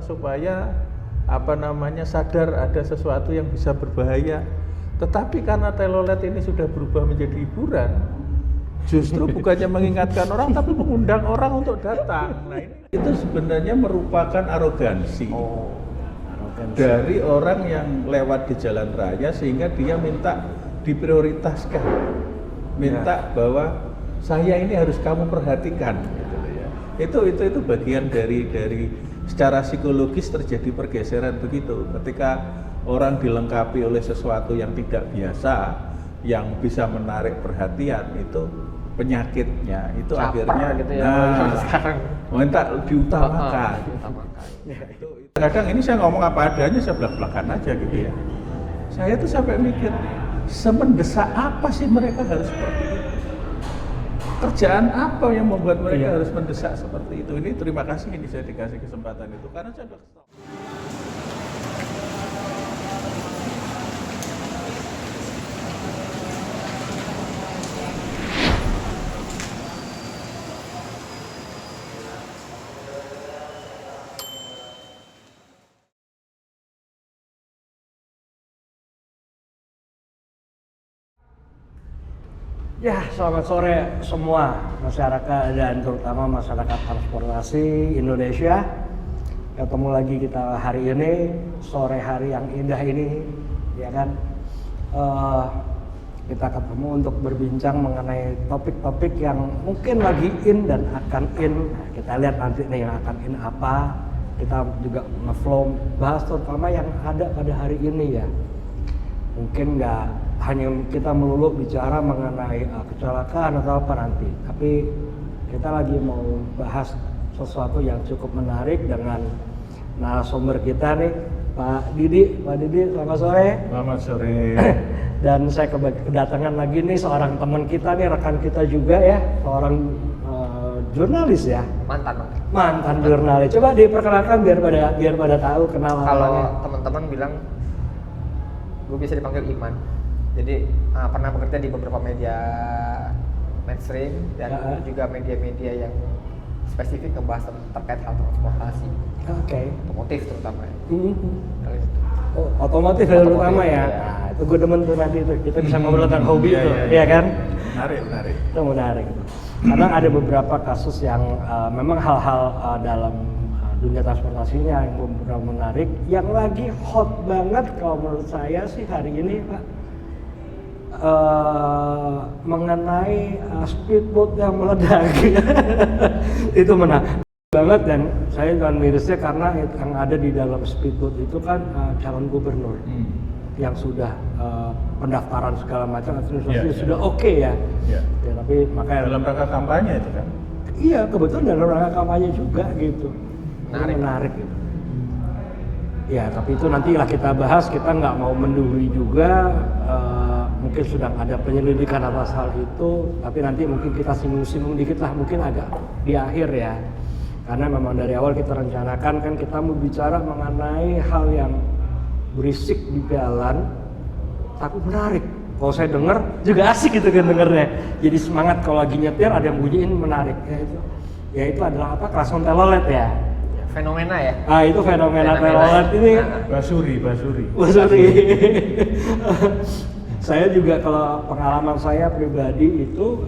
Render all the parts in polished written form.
supaya sadar ada sesuatu yang bisa berbahaya. Tetapi karena telolet ini sudah berubah menjadi hiburan, justru bukannya mengingatkan orang tapi mengundang orang untuk datang. Nah, itu sebenarnya merupakan arogansi. Dari orang yang lewat di jalan raya sehingga dia minta diprioritaskan. Minta bahwa saya ini harus kamu perhatikan gitu ya. Itu bagian dari secara psikologis terjadi pergeseran begitu. Ketika orang dilengkapi oleh sesuatu yang tidak biasa, yang bisa menarik perhatian, itu penyakitnya itu caper akhirnya gitu ya. Minta diutamakan. Ya, itu kadang ini saya ngomong apa adanya, saya belak-belakan aja gitu ya. Saya tuh sampai mikir, semendesak apa sih mereka harus seperti itu? Kerjaan apa yang membuat mereka harus mendesak seperti itu? Ini terima kasih ini saya dikasih kesempatan itu karena saya udah kesel. Ya, selamat sore semua masyarakat dan terutama masyarakat transportasi Indonesia. Ketemu lagi kita hari ini, sore hari yang indah ini, ya kan? Kita ketemu untuk berbincang mengenai topik-topik yang mungkin lagi in dan akan in. Kita lihat nanti nih yang akan in apa. Kita juga nge-flow bahas terutama yang ada pada hari ini ya. Mungkin nggak hanya kita melulu bicara mengenai kecelakaan atau apa nanti, tapi kita lagi mau bahas sesuatu yang cukup menarik dengan narasumber kita nih, Pak Didi. Pak Didi, selamat sore. Selamat sore. Dan saya kedatangan lagi nih seorang teman kita nih, rekan kita juga ya, seorang jurnalis ya. Mantan jurnalis. Coba diperkenalkan biar pada tahu kenal. Kalau teman-teman bilang gue bisa dipanggil Iman. Jadi pernah bekerja di beberapa media mainstream dan juga media-media yang spesifik membahas terkait hal transportasi. Otomotif terutama. Oh, otomotif terutama ya. Nah, itu gue demen tuh nanti itu. Kita bisa ngobrol tentang hobi itu, ya kan? Menarik. Itu menarik. Karena ada beberapa kasus yang memang hal-hal dalam dunia transportasinya yang benar menarik, yang lagi hot banget kalau menurut saya sih hari ini, Pak. Mengenai speedboat yang meledak. Itu menarik banget dan saya dengan mirisnya karena yang ada di dalam speedboat itu kan calon gubernur yang sudah pendaftaran segala macam administrasi sudah oke ya. Ya, tapi makanya dalam rangka kampanye itu kan. Iya, kebetulan dalam rangka kampanye juga gitu. Menarik gitu. Ya, tapi itu nantilah kita bahas, kita nggak mau mendului juga. Mungkin sedang ada penyelidikan atas hal itu, tapi nanti mungkin kita singgung-singgung dikit lah, mungkin agak di akhir ya. Karena memang dari awal kita rencanakan kan kita mau bicara mengenai hal yang berisik di jalan, tapi menarik. Kalau saya dengar juga asik gitu kan dengernya. Jadi semangat kalau lagi nyetir ada yang bunyiin menarik. Ya itu adalah apa? Klakson telolet ya. Fenomena ya. Itu fenomena telolet ini. Basuri. Saya juga kalau pengalaman saya pribadi itu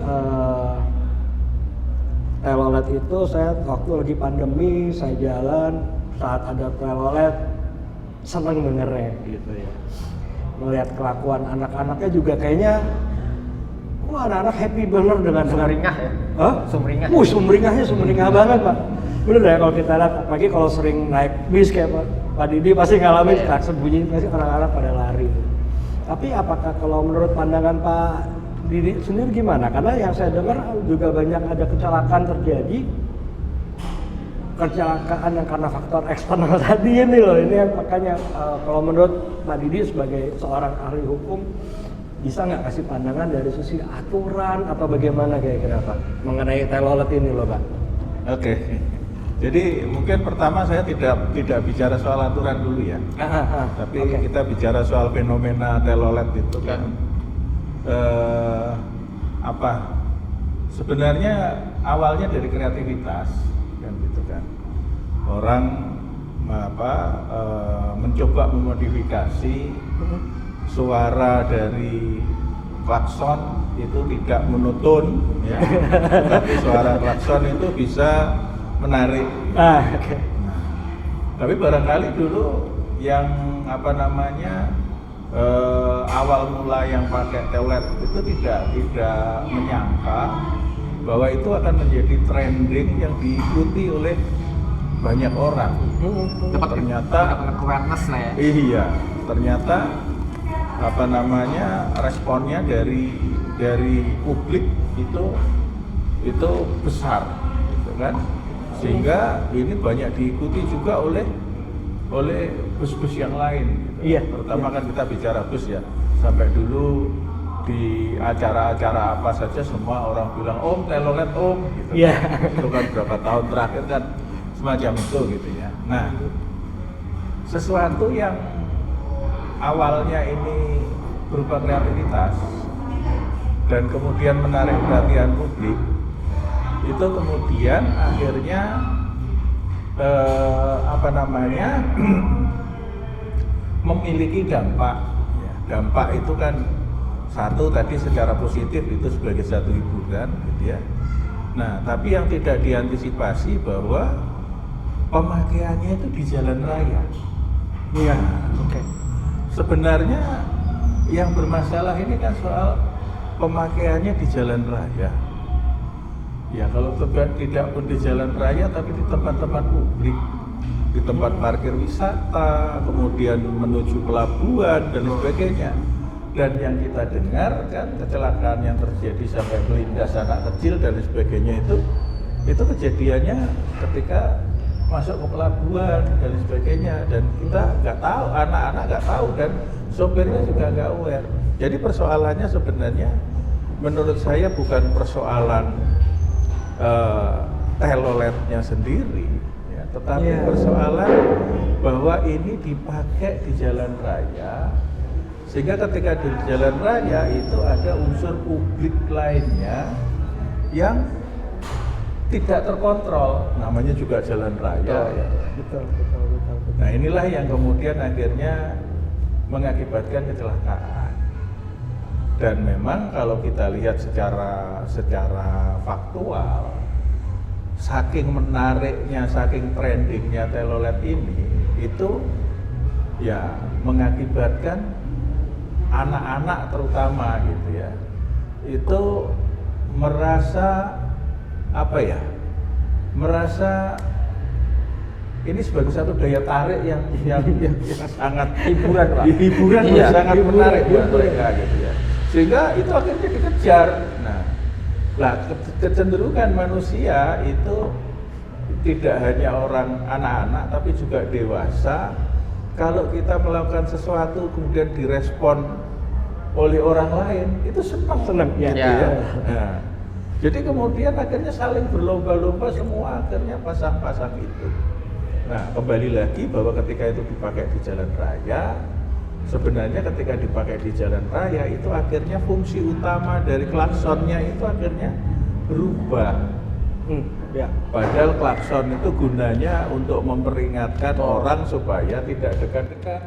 telolet itu saya waktu lagi pandemi saya jalan saat ada telolet seneng dengernya gitu ya. Melihat kelakuan anak-anaknya juga kayaknya anak-anak happy bener dengan sumringah ya. Sumringah. Sumringah banget, Pak. Bener ya kalau kita lihat, apalagi kalau sering naik bis kayak Pak Didi pasti ngalamin klakson bunyi pasti anak-anak pada lari. Tapi apakah kalau menurut pandangan Pak Didi sendiri gimana? Karena yang saya dengar juga banyak ada kecelakaan terjadi. Kecelakaan yang karena faktor eksternal tadi ini loh. Ini yang makanya kalau menurut Pak Didi sebagai seorang ahli hukum bisa nggak kasih pandangan dari sisi aturan atau bagaimana kira-kira Pak mengenai telolet ini loh Pak? Oke. Jadi mungkin pertama saya tidak bicara soal aturan dulu ya, tapi kita bicara soal fenomena telolet itu kan sebenarnya awalnya dari kreativitas kan gitu kan, orang mencoba memodifikasi suara dari klakson itu tidak monoton, ya. Tapi suara klakson itu bisa menarik. Okay. Tapi barangkali dulu yang awal mula yang pakai telolet itu tidak menyangka bahwa itu akan menjadi trending yang diikuti oleh banyak orang. Ternyata awareness lah ya. Iya, ternyata responnya dari publik itu besar, gitu kan? Sehingga ini banyak diikuti juga oleh bus-bus yang lain. Gitu. Iya. Pertama kan kita bicara bus ya, sampai dulu di acara-acara apa saja semua orang bilang om telolet om, gitu. Iya. Itu kan berapa tahun terakhir kan semacam itu gitu ya. Nah, sesuatu yang awalnya ini berupa kreativitas dan kemudian menarik perhatian publik, itu kemudian akhirnya memiliki dampak. Dampak itu kan satu tadi secara positif itu sebagai satu hiburan, gitu ya. Nah, tapi yang tidak diantisipasi bahwa pemakaiannya itu di jalan raya. Iya. Oke. Sebenarnya yang bermasalah ini kan soal pemakaiannya di jalan raya. Ya kalau tidak pun di jalan raya tapi di tempat-tempat publik, di tempat parkir wisata, kemudian menuju pelabuhan dan sebagainya. Dan yang kita dengar kan kecelakaan yang terjadi sampai melindas anak kecil dan sebagainya itu kejadiannya ketika masuk ke pelabuhan dan sebagainya, dan kita nggak tahu, anak-anak nggak tahu dan sopirnya juga nggak aware. Jadi persoalannya sebenarnya menurut saya bukan persoalan teloletnya sendiri, ya, tetapi persoalan bahwa ini dipakai di jalan raya, sehingga ketika di jalan raya itu ada unsur publik lainnya yang tidak terkontrol, namanya juga jalan raya. Betul. Nah inilah yang kemudian akhirnya mengakibatkan kecelakaan. Dan memang kalau kita lihat secara faktual, saking menariknya, saking trendingnya telolet ini, itu ya mengakibatkan anak-anak terutama gitu ya, itu merasa merasa ini sebagai satu daya tarik yang sangat hiburan, Pak. Hiburan yang sangat menarik buat mereka gitu ya. Sehingga itu akhirnya dikejar. Nah, kecenderungan manusia itu tidak hanya orang anak-anak tapi juga dewasa. Kalau kita melakukan sesuatu kemudian direspon oleh orang lain, itu senang ya. Gitu ya. Nah, jadi kemudian akhirnya saling berlomba-lomba, semua akhirnya pasang-pasang itu. Nah, kembali lagi bahwa ketika itu dipakai di jalan raya, sebenarnya ketika dipakai di jalan raya itu akhirnya fungsi utama dari klaksonnya itu akhirnya berubah. Ya. Padahal klakson itu gunanya untuk memperingatkan orang supaya tidak dekat-dekat,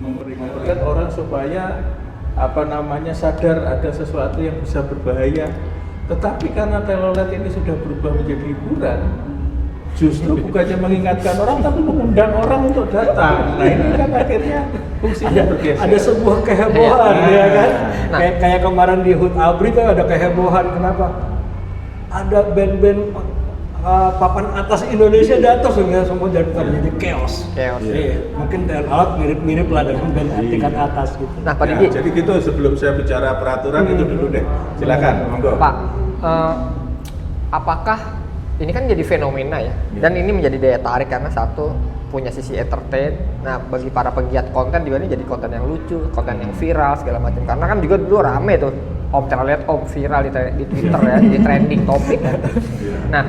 memperingatkan orang supaya sadar ada sesuatu yang bisa berbahaya. Tetapi karena telolet ini sudah berubah menjadi hiburan, justru bukannya mengingatkan orang tapi mengundang orang untuk datang. Nah ini kan akhirnya fungsinya bergeser. Ada sebuah kehebohan ya kan. Kayak kemarin di HUT ABRI tuh ada kehebohan. Kenapa? Ada band-band papan atas Indonesia datang sehingga semua jadi chaos. Iya. Mungkin telolet mirip-mirip lah dengan band tingkat atas gitu. Nah, Pak Didi. Jadi gitu sebelum saya bicara peraturan itu dulu deh. Silakan, monggo. Pak, apakah ini kan jadi fenomena ya, dan ini menjadi daya tarik karena satu punya sisi entertain. Nah, bagi para pegiat konten juga ini jadi konten yang lucu, konten yang viral segala macam. Karena kan juga dulu rame tuh, om telolet om viral di Twitter ya, jadi trending topik kan. Nah,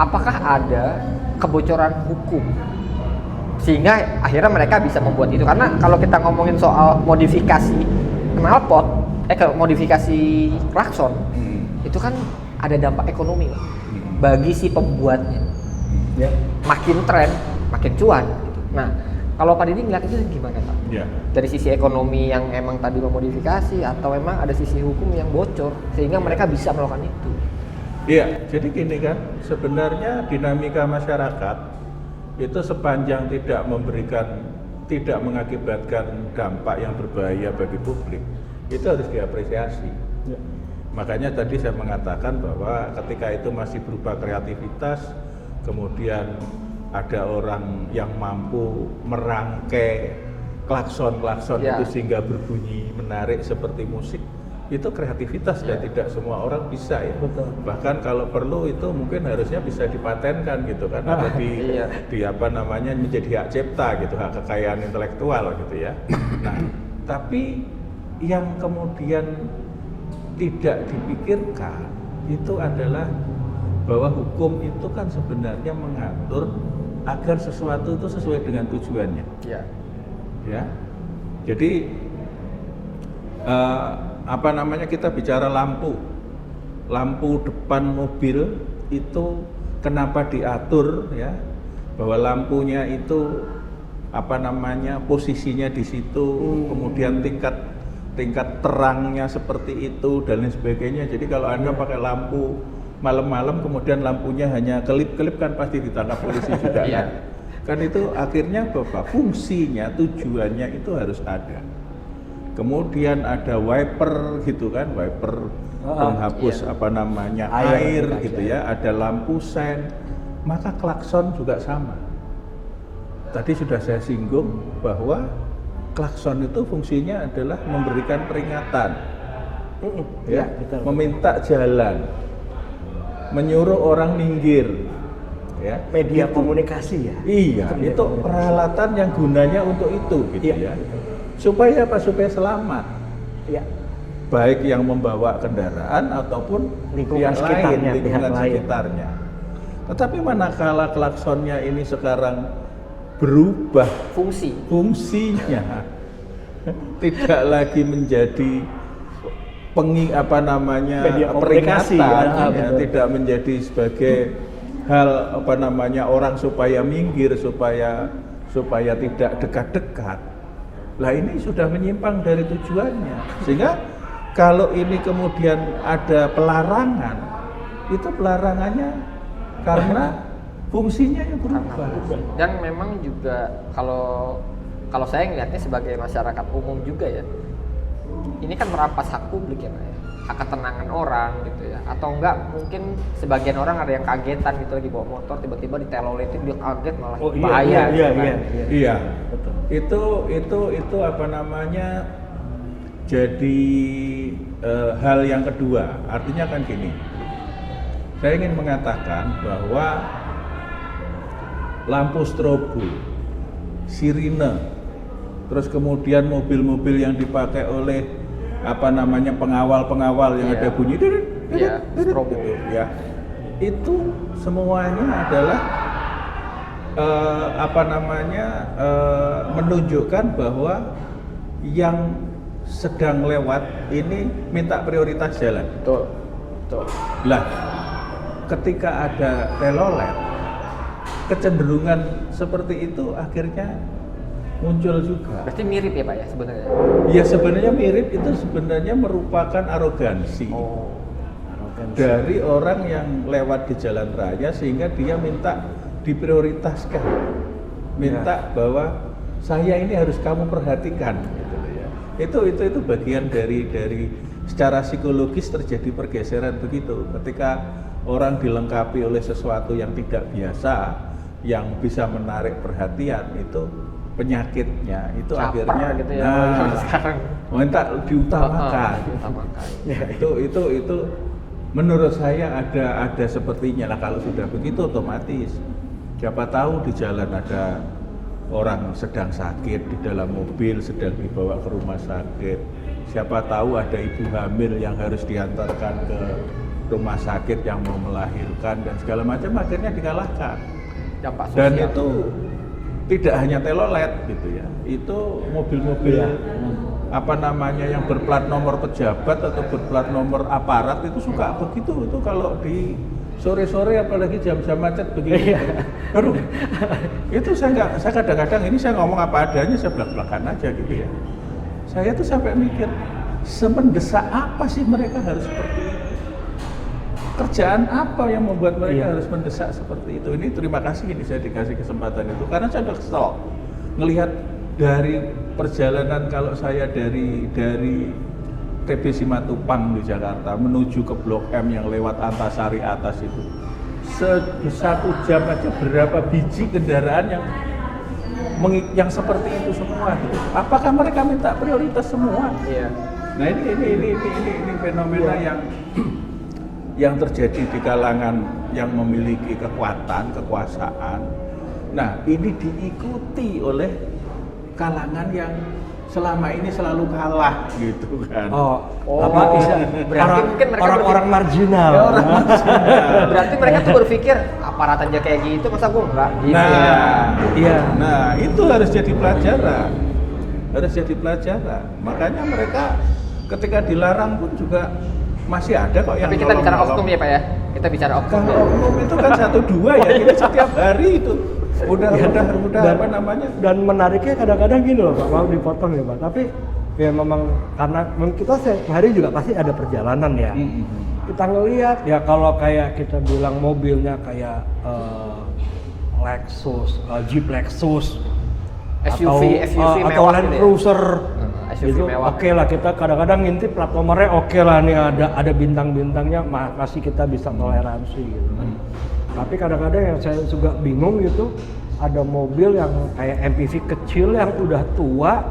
apakah ada kebocoran hukum sehingga akhirnya mereka bisa membuat itu? Karena kalau kita ngomongin soal modifikasi knalpot, modifikasi klakson, itu kan ada dampak ekonomi bagi si pembuatnya. Ya. Makin makin cuan gitu. Nah, kalau Pak Didi ngeliat itu gimana Pak? Ya. Dari sisi ekonomi yang emang tadi memodifikasi atau memang ada sisi hukum yang bocor sehingga mereka bisa melakukan itu? Iya, jadi gini kan, sebenarnya dinamika masyarakat itu sepanjang tidak mengakibatkan dampak yang berbahaya bagi publik, itu harus diapresiasi. Ya. Makanya tadi saya mengatakan bahwa ketika itu masih berupa kreativitas, kemudian ada orang yang mampu merangkai klakson-klakson Ya. itu sehingga berbunyi menarik seperti musik, itu kreativitas dan tidak semua orang bisa ya. Betul. Bahkan kalau perlu itu mungkin harusnya bisa dipatenkan gitu kan, atau Iya. di apa namanya menjadi hak cipta gitu, hak kekayaan intelektual gitu ya. Nah, tapi yang kemudian tidak dipikirkan itu adalah bahwa hukum itu kan sebenarnya mengatur agar sesuatu itu sesuai dengan tujuannya. Iya. Ya, jadi apa namanya, kita bicara lampu depan mobil itu kenapa diatur ya, bahwa lampunya itu apa namanya posisinya di situ, kemudian tingkat terangnya seperti itu dan lain sebagainya. Jadi kalau Anda pakai lampu malam-malam kemudian lampunya hanya kelip-kelip kan pasti ditangkap polisi juga kan. Kan itu akhirnya Bapak fungsinya, tujuannya itu harus ada. Kemudian ada wiper gitu kan, wiper penghapus apa namanya air gitu ya, ada lampu sen, maka klakson juga sama. Tadi sudah saya singgung bahwa klakson itu fungsinya adalah memberikan peringatan, ya, betul. meminta jalan, menyuruh orang minggir, ya. Media Itu- komunikasi ya. Iya, itu peralatan yang gunanya untuk itu, gitu Iya. ya. Supaya apa? Supaya selamat. Ya. Baik yang membawa kendaraan ataupun Lingkungan yang sekitarnya, lain, lingkungan pihak lain. sekitarnya. Tetapi manakala klaksonnya ini sekarang berubah fungsinya tidak lagi menjadi apa namanya Media komunikasi, peringatan, ya, ya, betul. tidak menjadi sebagai hal apa namanya orang supaya minggir, supaya tidak dekat-dekat. Lah ini sudah menyimpang dari tujuannya. Sehingga kalau ini kemudian ada pelarangan, itu pelarangannya karena fungsinya yang berubah. Dan memang juga kalau saya ngelihatnya sebagai masyarakat umum juga ya, ini kan merampas hak publik ya Pak ya, hak ketenangan orang gitu ya, atau enggak mungkin sebagian orang ada yang kagetan gitu lagi bawa motor tiba-tiba diteloletin dia kaget malah bahaya gitu kan. Iya. Betul. Itu apa namanya jadi hal yang kedua. Artinya kan gini, saya ingin mengatakan bahwa lampu strobo, sirine, terus kemudian mobil-mobil yang dipakai oleh apa namanya pengawal yang ada bunyi strobo gitu, ya, itu semuanya adalah apa namanya menunjukkan bahwa yang sedang lewat ini minta prioritas jalan. betul. Lah, ketika ada telolet, kecenderungan seperti itu akhirnya muncul juga. Berarti mirip ya Pak ya sebenarnya. Ya sebenarnya mirip, itu sebenarnya merupakan arogansi dari orang yang lewat di jalan raya sehingga dia minta diprioritaskan, minta bahwa saya ini harus kamu perhatikan, gitu ya. Itu bagian dari secara psikologis terjadi pergeseran begitu. Ketika orang dilengkapi oleh sesuatu yang tidak biasa, yang bisa menarik perhatian, itu penyakitnya itu Caper akhirnya gitu ya, sekarang. minta diutamakan. Ya, itu menurut saya ada sepertinya lah. Kalau sudah begitu otomatis siapa tahu di jalan ada orang sedang sakit di dalam mobil sedang dibawa ke rumah sakit, siapa tahu ada ibu hamil yang harus diantarkan ke rumah sakit yang mau melahirkan dan segala macam, akhirnya dikalahkan. Dampak sosial. Dan itu tidak hanya telolet gitu ya, itu mobil-mobil apa namanya yang berplat nomor pejabat atau berplat nomor aparat itu suka begitu. Itu kalau di sore-sore apalagi jam-jam macet begini. Aduh, itu saya kadang-kadang ini saya ngomong apa adanya, saya belak-belakan aja gitu ya. Saya tuh sampai mikir, semendesak apa sih mereka harus seperti itu? Kerjaan apa yang membuat mereka harus mendesak seperti itu? Ini terima kasih ini saya dikasih kesempatan itu, karena saya udah kesel ngelihat dari perjalanan kalau saya dari TB Simatupang di Jakarta menuju ke Blok M yang lewat Antasari atas itu, satu jam aja berapa biji kendaraan yang seperti itu semua gitu. Apakah mereka minta prioritas semua? Iya. Nah ini fenomena yang terjadi di kalangan yang memiliki kekuasaan. Nah ini diikuti oleh kalangan yang selama ini selalu kalah gitu kan. Berarti mungkin mereka orang marginal. Ya, orang marginal. Berarti mereka tuh berpikir aparat aja kayak gitu, masa gua enggak gitu. Nah, itu harus jadi pelajaran. Makanya mereka ketika dilarang pun juga masih ada kok yang. Tapi kita bicara oknum ya Pak ya. Kita bicara oknum. Kalau oknum itu kan 1-2 ya, kita setiap hari itu. Udah apa namanya? Dan menariknya kadang-kadang gini loh Pak, mau dipotong ya Pak, tapi ya memang karena kita setiap hari juga pasti ada perjalanan ya. Kita ngelihat ya kalau kayak kita bilang mobilnya kayak Lexus, Jeep Lexus, SUV atau Land Cruiser, SUV itu oke lah, kita kadang-kadang ngintip plat nomornya oke lah nih, ada bintang-bintangnya masih kita bisa toleransi gitu kan. Tapi kadang-kadang yang saya juga bingung gitu, ada mobil yang kayak MPV kecil yang udah tua,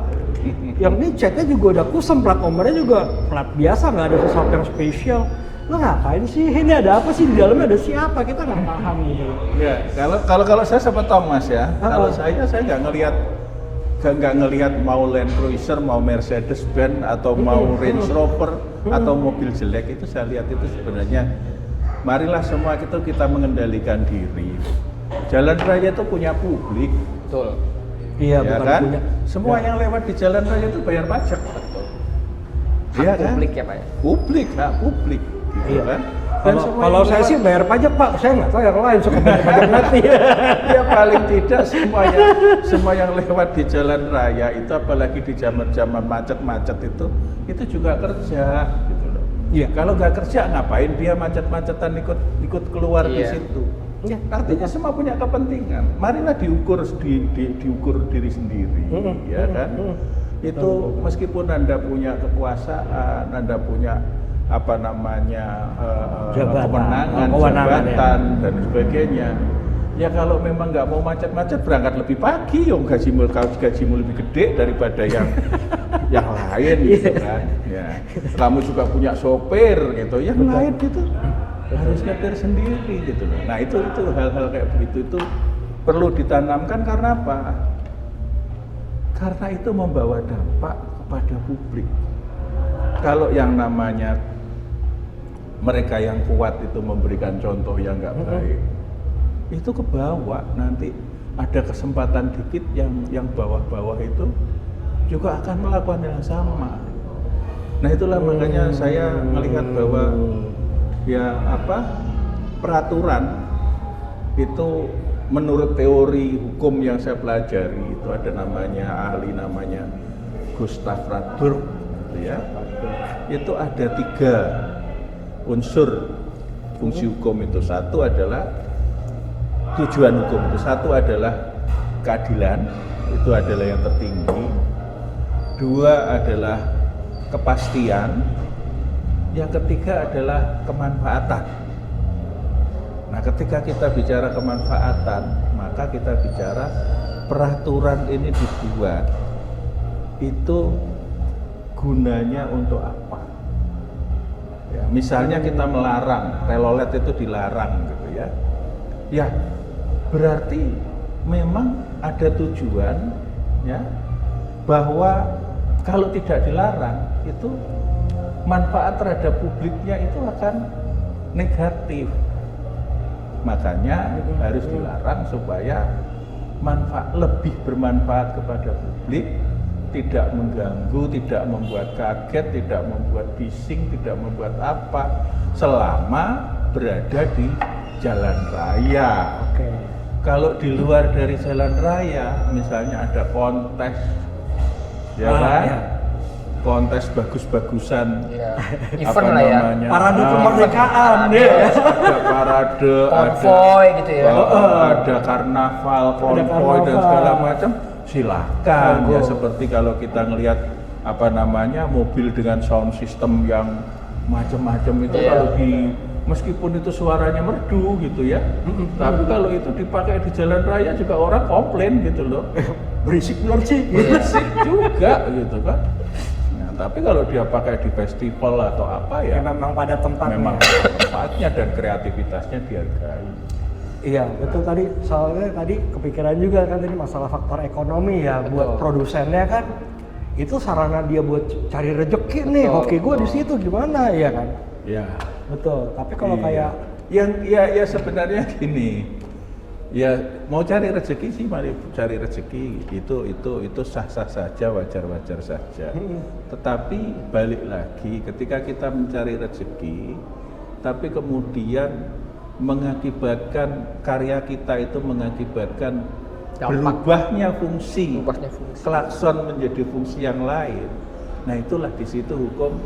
yang ini catnya juga udah kusem, plat nomornya juga plat biasa, nggak ada sesuatu yang spesial. Lo ngapain sih? Ini ada apa sih di dalamnya? Ada siapa? Kita nggak paham gitu. Ya, kalau saya sempat tahu Mas ya. Kalau saya nggak ngelihat mau Land Cruiser, mau Mercedes Benz atau mau Range Rover atau mobil jelek, itu saya lihat itu sebenarnya. Marilah semua kita mengendalikan diri. Jalan raya itu punya publik. Betul. Iya, ya bukan kan? punya. Semua yang lewat di jalan raya itu bayar pajak. Hak publik ya Pak ya? Hak publik. Gitu Iya. Kan? Kalau saya sih bayar pajak Pak, saya nggak tahu yang lain suka bayar pajak nanti. Ya paling tidak semua yang lewat di jalan raya itu, apalagi di zaman macet itu juga kerja gitu loh. Iya. Kalau nggak kerja ngapain dia macet-macetan ikut keluar di situ? Ya, artinya semua punya kepentingan. Marilah diukur diri sendiri, ya kan? Itu meskipun Anda punya kekuasaan, Anda punya apa namanya kewenangan, jabatan dan sebagainya. Ya kalau memang nggak mau macet-macet, berangkat lebih pagi, gajimu lebih gede daripada yang lain gitu kan. Ya. Kamu juga punya sopir gitu, yang lain gitu harus nyetir sendiri gitu loh. Nah itu hal-hal kayak begitu itu perlu ditanamkan, karena apa? Karena itu membawa dampak kepada publik. Kalau yang namanya mereka yang kuat itu memberikan contoh yang nggak baik, itu kebawa, nanti ada kesempatan dikit yang bawah-bawah itu juga akan melakukan yang sama. Nah itulah makanya saya melihat bahwa peraturan itu menurut teori hukum yang saya pelajari itu ada ahli namanya Gustav Radberg ya. Itu ada 3 unsur fungsi hukum itu. Satu adalah tujuan hukum itu, satu adalah keadilan, itu adalah yang tertinggi. 2 adalah kepastian, yang ketiga adalah kemanfaatan. Nah, ketika kita bicara kemanfaatan, maka kita bicara peraturan ini dibuat itu gunanya untuk apa? Ya, misalnya kita melarang, telolet itu dilarang gitu ya. Ya, berarti memang ada tujuan ya bahwa kalau tidak dilarang itu manfaat terhadap publiknya itu akan negatif. Makanya harus dilarang supaya lebih bermanfaat kepada publik, tidak mengganggu, tidak membuat kaget, tidak membuat bising, tidak membuat apa, selama berada di jalan raya. Oke. Kalau di luar dari jalan raya, misalnya ada kontes, ya kan? Ya. Kontes bagus-bagusan, Iya. apa Event lah ya. namanya? Parade Ah, kemerdekaan ya. ada parade, Konvoy gitu ya. ada karnaval, konvoy dan karnaval. segala macam. Silahkan Monggo. ya, seperti kalau kita ngelihat apa namanya mobil dengan sound system yang macam-macam itu, Iya. kalau di meskipun itu suaranya merdu gitu ya, tapi kalau itu dipakai di jalan raya juga orang komplain gitu loh. Berisik bener sih. Berisik juga gitu kan. Nah, tapi kalau dia pakai di festival atau apa Ya ya, memang pada tempatnya. memang tempatnya dan kreativitasnya dihargai. Iya betul, tadi soalnya tadi kepikiran juga kan tadi masalah faktor ekonomi ya. Betul. Buat produsennya kan itu sarana dia buat cari rezeki nih. Betul, Oke, gue di betul. situ gimana ya kan? Ya. Betul. Tapi kalau Iya. kayak yang ya sebenarnya gini. Ya mau cari rezeki sih, mari cari rezeki, itu sah-sah saja, wajar-wajar saja. Tetapi balik lagi, ketika kita mencari rezeki, tapi kemudian mengakibatkan karya kita itu mengakibatkan Dampak. berubahnya fungsi, Berubahnya fungsi. klakson menjadi fungsi yang lain. Nah itulah di situ hukum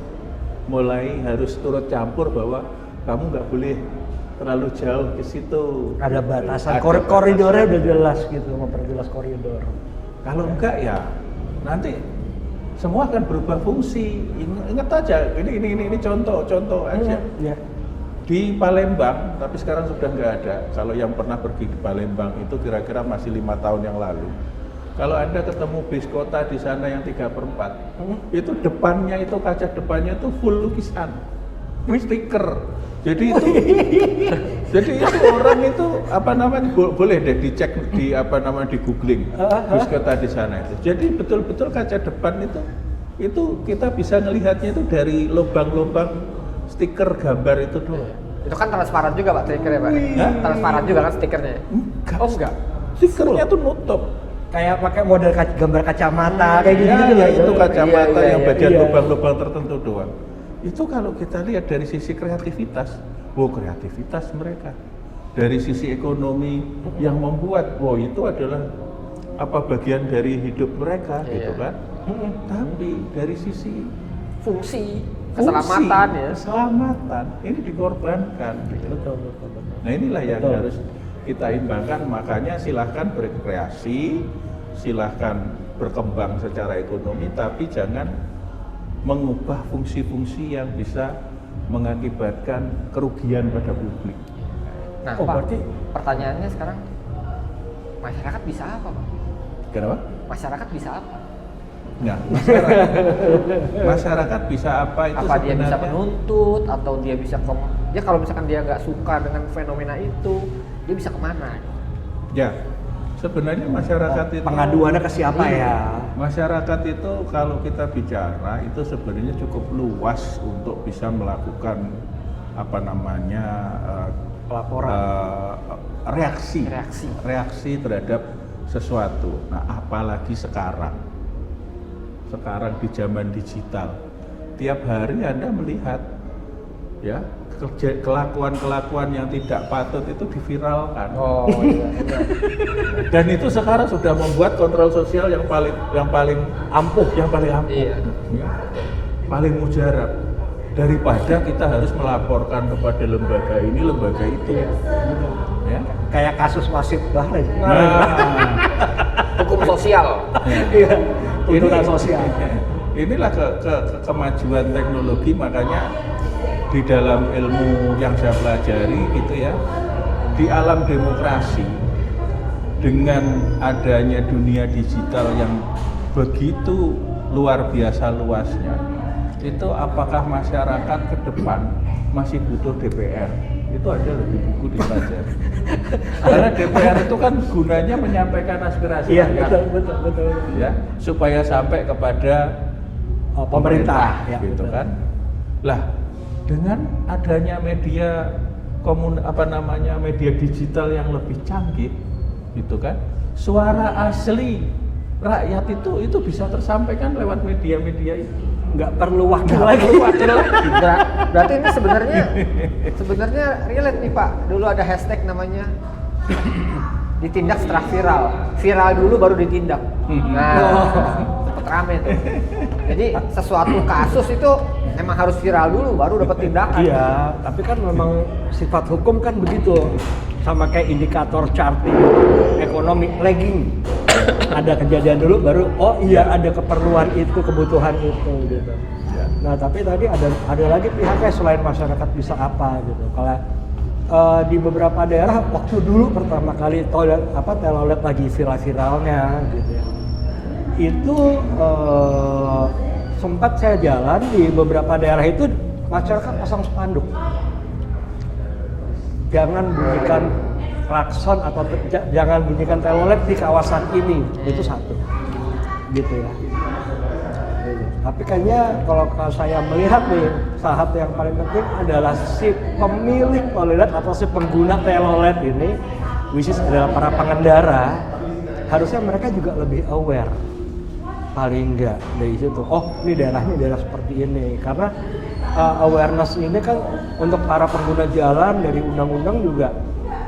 mulai harus turut campur bahwa kamu nggak boleh terlalu jauh ke situ. ada batasan, Ada koridornya batasan. udah jelas gitu, memperjelas koridor. Kalau enggak ya nanti semua akan berubah fungsi. Ingat aja, ini contoh aja. Ya. Di Palembang, tapi sekarang sudah nggak ada. Kalau yang pernah pergi di Palembang itu kira-kira masih 5 tahun yang lalu. Kalau Anda ketemu bis kota di sana yang 3/4, itu depannya itu kaca depannya itu full lukisan, stiker. Jadi itu orang itu apa namanya boleh deh dicek di apa namanya di googling bis kota di sana itu. Jadi betul-betul kaca depan itu kita bisa melihatnya itu dari lubang-lubang stiker gambar itu doang. Itu kan transparan juga Pak stikernya Pak. Hah? Transparan juga kan stikernya. Enggak. Oh enggak. Stikernya tuh nutup. Kayak pakai model gambar kacamata kayak gitu Ya, ya. itu kacamata Iya, yang iya, bagian iya. lubang-lubang tertentu doang. Itu kalau kita lihat dari sisi kreativitas, kreativitas mereka. Dari sisi ekonomi yang membuat, itu adalah apa bagian dari hidup mereka gitu Iya. kan. Tapi dari sisi Fungsi, keselamatan ya. keselamatan ini dikorbankan gitu. Betul. Nah inilah yang Betul. harus kita imbangkan, makanya silahkan berkreasi, silahkan berkembang secara ekonomi, tapi jangan mengubah fungsi-fungsi yang bisa mengakibatkan kerugian pada publik. Nah, Oh, Pak, berarti- pertanyaannya sekarang masyarakat bisa apa, Pak? Kenapa? Masyarakat bisa apa? Nah, masyarakat bisa apa itu Apa dia bisa sebenarnya? menuntut atau dia bisa ya kalau misalkan dia nggak suka dengan fenomena itu, dia bisa kemana? Ya, sebenarnya masyarakat itu Pengaduannya ke siapa ya? Masyarakat itu kalau kita bicara itu sebenarnya cukup luas untuk bisa melakukan apa namanya Pelaporan. reaksi terhadap sesuatu. Nah, apalagi sekarang di zaman digital, tiap hari Anda melihat ya kelakuan-kelakuan yang tidak patut itu diviralkan. Oh iya. Dan itu sekarang sudah membuat kontrol sosial yang paling ampuh. Iya. Ya, paling mujarab. Daripada kita harus melaporkan kepada lembaga ini, lembaga itu. Ya. Kayak kasus wasit Bahrain. Nah, Hukum sosial. Iya. Tuntutan sosial. Inilah kemajuan teknologi, makanya di dalam ilmu yang saya pelajari gitu ya, di alam demokrasi dengan adanya dunia digital yang begitu luar biasa luasnya, itu apakah masyarakat ke depan masih butuh DPR? Itu ada lebih buku dipelajari. Karena DPR itu kan gunanya menyampaikan aspirasi Iya, rakyat, betul. ya, supaya sampai kepada Pemerintah, ya, gitu betul. kan. Lah, dengan adanya media media digital yang lebih canggih gitu kan, suara asli rakyat itu bisa tersampaikan lewat media-media itu. Nggak perlu wakil lagi. Berarti ini sebenarnya relate nih Pak. Dulu ada hashtag namanya ditindak setelah viral. Viral dulu baru ditindak. Nah, cepet rame tuh. Jadi sesuatu kasus itu emang harus viral dulu baru dapat tindakan. Iya, tapi kan memang sifat hukum kan begitu. Sama kayak indikator charting ekonomi lagging. Ada kejadian dulu baru ada keperluan itu, kebutuhan itu gitu. Nah, tapi tadi ada lagi pihaknya selain masyarakat bisa apa gitu. Kalau di beberapa daerah waktu dulu pertama kali telolet lagi viral-viralnya gitu ya. Itu sempat saya jalan di beberapa daerah itu masyarakat pasang spanduk. Jangan bunyikan klakson atau jangan bunyikan telolet di kawasan ini, itu satu, gitu ya. Tapi kayaknya kalau saya melihat nih, salah satu yang paling penting adalah si pemilik telolet atau si pengguna telolet ini, which is adalah para pengendara, harusnya mereka juga lebih aware. Paling enggak dari situ, ini daerah seperti ini, karena awareness ini kan untuk para pengguna jalan dari undang-undang juga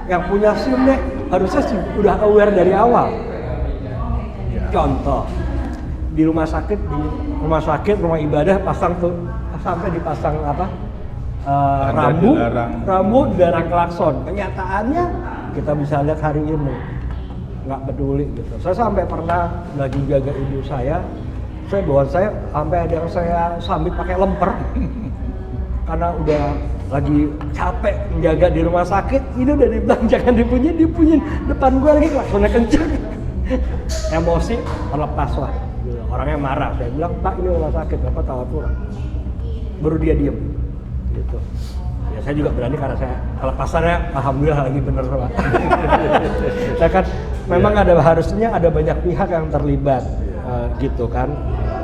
yang punya SIM deh harusnya udah aware dari awal. Contoh di rumah sakit, rumah ibadah pasang tuh sampai dipasang rambu dilarang klakson. Kenyataannya kita bisa lihat hari ini nggak peduli gitu. Saya sampai pernah lagi jaga ibu saya sampai ada yang saya sambit pakai lemper karena udah lagi capek menjaga di rumah sakit, ini udah dibilang jangan dipunyin depan gue lagi klaksonnya kenceng. Emosi terlepas lah, orangnya marah. Saya bilang, Pak ini rumah sakit, Bapak tahu aturan. Baru dia diem, gitu. Ya saya juga berani karena saya kelepasannya alhamdulillah lagi bener Pak. Saya kan memang harusnya ada banyak pihak yang terlibat, gitu kan.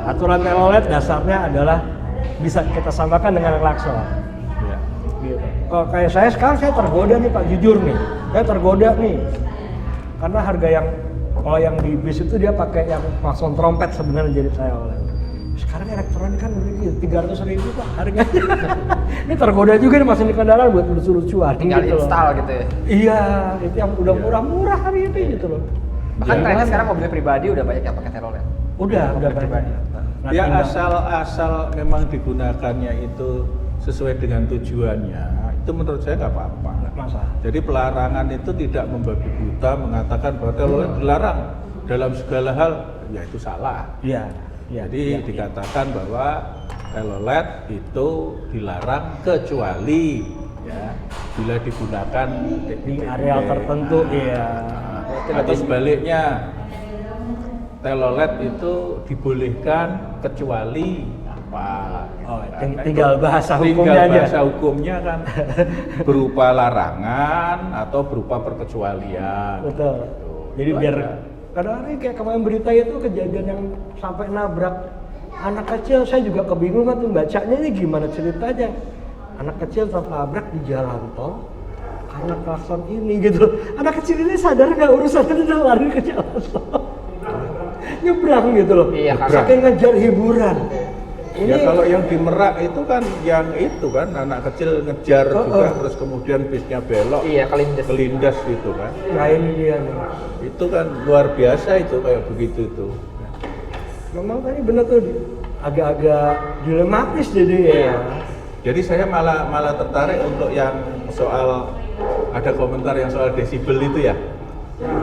Aturan telolet dasarnya adalah bisa kita samakan dengan klakson. Gitu. Kalau kayak saya sekarang saya tergoda nih Pak, jujur nih, saya tergoda nih karena harga kalau yang di bis itu dia pakai yang klakson trompet sebenarnya jadi telolet. Sekarang elektronik kan udah 300.000 Pak harganya. Ini tergoda juga nih masih di kendaraan buat lucu-lucuan. Tinggal gitu install gitu ya. Iya, itu yang udah murah-murah hari ini gitu loh. Bahkan trennya sekarang mobil pribadi udah banyak yang pakai telolet. Udah pribadi. Ya asal memang digunakannya itu sesuai dengan tujuannya, itu menurut saya nggak apa-apa. Masalah. Jadi pelarangan itu tidak membabi buta mengatakan bahwa telolet dilarang dalam segala hal, ya itu salah. Iya. Jadi dikatakan bahwa telolet itu dilarang kecuali ya bila digunakan di area tertentu, iya. Atau sebaliknya, telolet itu dibolehkan kecuali apa? Tinggal bahasa hukumnya aja. Bahasa hukumnya kan berupa larangan atau berupa perkecualian. Betul. Jadi itu biar kadang-kadang kayak kemarin berita itu kejadian yang sampai nabrak anak kecil, saya juga kebingungan tuh bacanya ini gimana ceritanya. Anak kecil tertabrak di jalan tol karena klakson ini gitu. Anak kecil ini sadar nggak urusannya udah lari ke jalan tol. Nyebrang gitu loh. Iya, saking ngejar hiburan. Ini ya kalau yang di Merak itu kan yang itu kan anak kecil ngejar juga terus kemudian bisnya belok. Iya, kelindas gitu kan. Nah ini dia nih. Itu kan luar biasa itu kayak begitu itu. Memang tadi benar tuh agak-agak dilematis jadi ya. Jadi saya malah tertarik untuk yang soal ada komentar yang soal desibel itu ya.